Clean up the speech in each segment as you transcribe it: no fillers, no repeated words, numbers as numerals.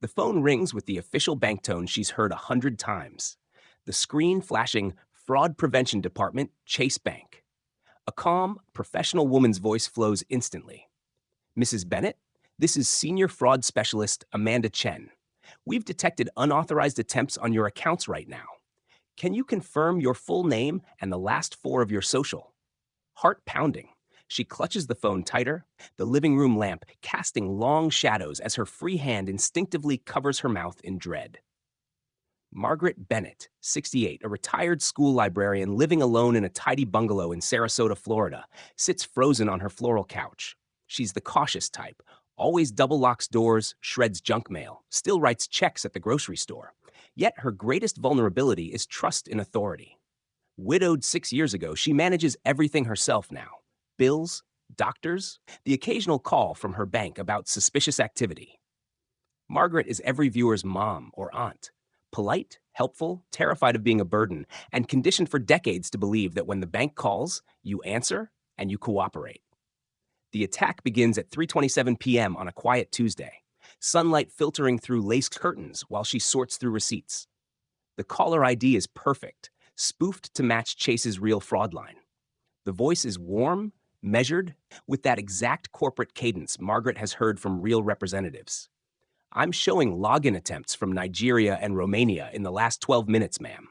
The phone rings with the official bank tone she's heard 100 times. The screen flashing Fraud Prevention Department, Chase Bank. A calm, professional woman's voice flows instantly. Mrs. Bennett, this is Senior Fraud Specialist Amanda Chen. We've detected unauthorized attempts on your accounts right now. Can you confirm your full name and the last four of your social? Heart pounding. She clutches the phone tighter, the living room lamp casting long shadows as her free hand instinctively covers her mouth in dread. Margaret Bennett, 68, a retired school librarian living alone in a tidy bungalow in Sarasota, Florida, sits frozen on her floral couch. She's the cautious type, always double locks doors, shreds junk mail, still writes checks at the grocery store. Yet her greatest vulnerability is trust in authority. Widowed 6 years ago, she manages everything herself now. Bills, doctors, the occasional call from her bank about suspicious activity. Margaret is every viewer's mom or aunt. Polite, helpful, terrified of being a burden, and conditioned for decades to believe that when the bank calls, you answer and you cooperate. The attack begins at 3:27 p.m. on a quiet Tuesday, sunlight filtering through lace curtains while she sorts through receipts. The caller ID is perfect, spoofed to match Chase's real fraud line. The voice is warm, measured, with that exact corporate cadence Margaret has heard from real representatives. I'm showing login attempts from Nigeria and Romania in the last 12 minutes, ma'am.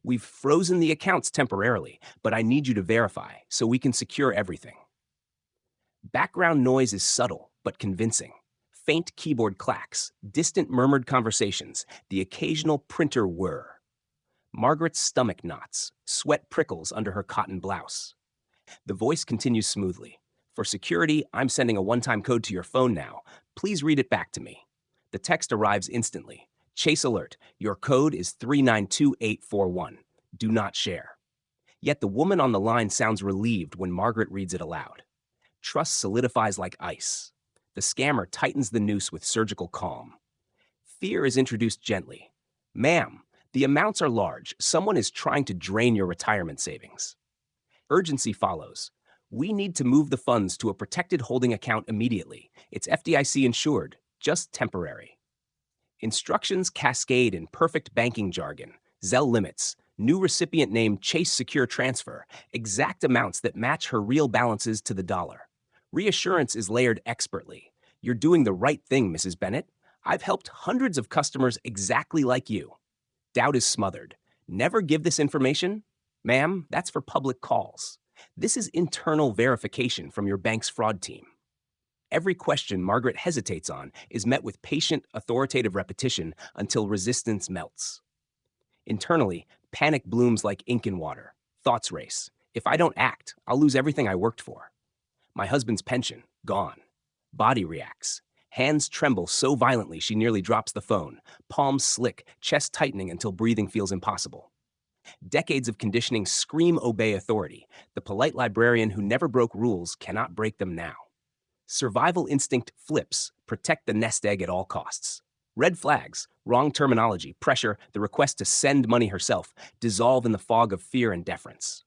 We've frozen the accounts temporarily, but I need you to verify so we can secure everything. Background noise is subtle but convincing. Faint keyboard clacks, distant murmured conversations, the occasional printer whir. Margaret's stomach knots, sweat prickles under her cotton blouse. The voice continues smoothly. For security, I'm sending a one-time code to your phone now. Please read it back to me. The text arrives instantly. Chase alert. Your code is 392841. Do not share. Yet the woman on the line sounds relieved when Margaret reads it aloud. Trust solidifies like ice. The scammer tightens the noose with surgical calm. Fear is introduced gently. Ma'am, the amounts are large. Someone is trying to drain your retirement savings. Urgency follows. We need to move the funds to a protected holding account immediately. It's FDIC insured, just temporary. Instructions cascade in perfect banking jargon, Zelle limits, new recipient name Chase Secure Transfer, exact amounts that match her real balances to the dollar. Reassurance is layered expertly. You're doing the right thing, Mrs. Bennett. I've helped hundreds of customers exactly like you. Doubt is smothered. Never give this information? Ma'am, that's for public calls. This is internal verification from your bank's fraud team. Every question Margaret hesitates on is met with patient, authoritative repetition until resistance melts. Internally, panic blooms like ink in water. Thoughts race. If I don't act, I'll lose everything I worked for. My husband's pension, gone. Body reacts. Hands tremble so violently she nearly drops the phone. Palms slick, chest tightening until breathing feels impossible. Decades of conditioning scream obey authority. The polite librarian who never broke rules cannot break them now. Survival instinct flips, protect the nest egg at all costs. Red flags, wrong terminology, pressure, the request to send money herself, dissolve in the fog of fear and deference.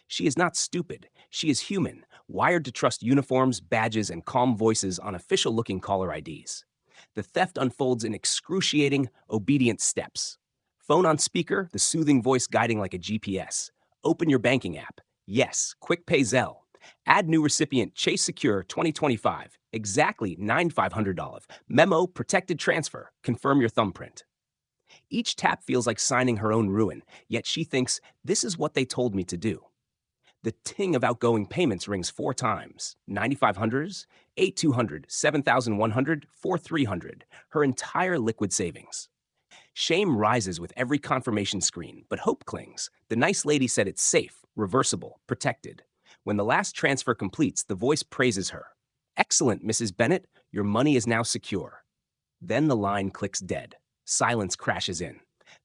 She is not stupid. She is human, wired to trust uniforms, badges, and calm voices on official-looking caller IDs. The theft unfolds in excruciating, obedient steps. Phone on speaker, the soothing voice guiding like a GPS. Open your banking app. Yes, quick pay Zelle. Add new recipient Chase Secure 2025. Exactly $9,500. Memo, protected transfer. Confirm your thumbprint. Each tap feels like signing her own ruin, yet she thinks, this is what they told me to do. The ting of outgoing payments rings 4 times. 9,500s, 8,200, 7,100, 4,300. Her entire liquid savings. Shame rises with every confirmation screen, but hope clings. The nice lady said it's safe, reversible, protected. When the last transfer completes, the voice praises her. Excellent, Mrs. Bennett. Your money is now secure. Then the line clicks dead. Silence crashes in.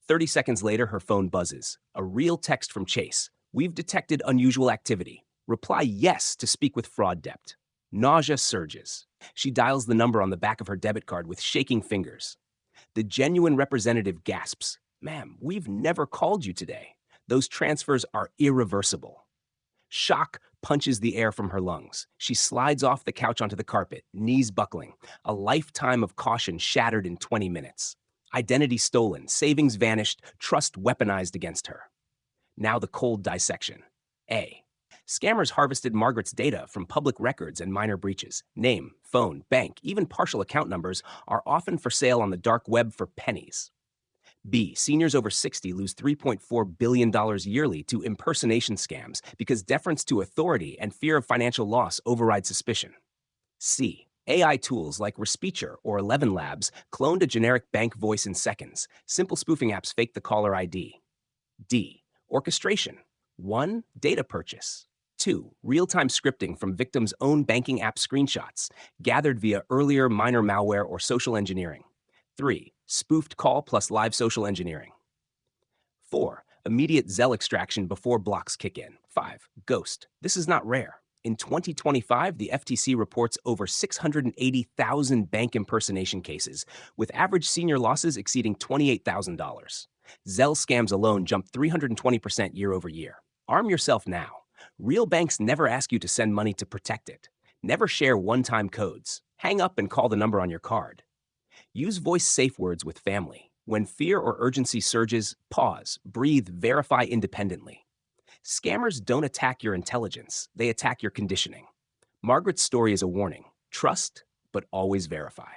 30 seconds later, her phone buzzes. A real text from Chase. We've detected unusual activity. Reply yes to speak with fraud dept. Nausea surges. She dials the number on the back of her debit card with shaking fingers. The genuine representative gasps, Ma'am, we've never called you today. Those transfers are irreversible. Shock punches the air from her lungs. She slides off the couch onto the carpet, knees buckling. A lifetime of caution shattered in 20 minutes. Identity stolen, savings vanished, trust weaponized against her. Now the cold dissection. A. Scammers harvested Margaret's data from public records and minor breaches. Name, phone, bank, even partial account numbers are often for sale on the dark web for pennies. B. Seniors over 60 lose $3.4 billion yearly to impersonation scams because deference to authority and fear of financial loss override suspicion. C. AI tools like Respeecher or 11 Labs cloned a generic bank voice in seconds. Simple spoofing apps fake the caller ID. D. Orchestration. 1. Data purchase. 2. Real-time scripting from victims' own banking app screenshots, gathered via earlier minor malware or social engineering. 3. Spoofed call plus live social engineering. 4. Immediate Zelle extraction before blocks kick in. 5. Ghost. This is not rare. In 2025, the FTC reports over 680,000 bank impersonation cases, with average senior losses exceeding $28,000. Zelle scams alone jumped 320% year over year. Arm yourself now. Real banks never ask you to send money to protect it. Never share one-time codes. Hang up and call the number on your card. Use voice safe words with family. When fear or urgency surges, pause, breathe, verify independently. Scammers don't attack your intelligence, they attack your conditioning. Margaret's story is a warning. Trust, but always verify.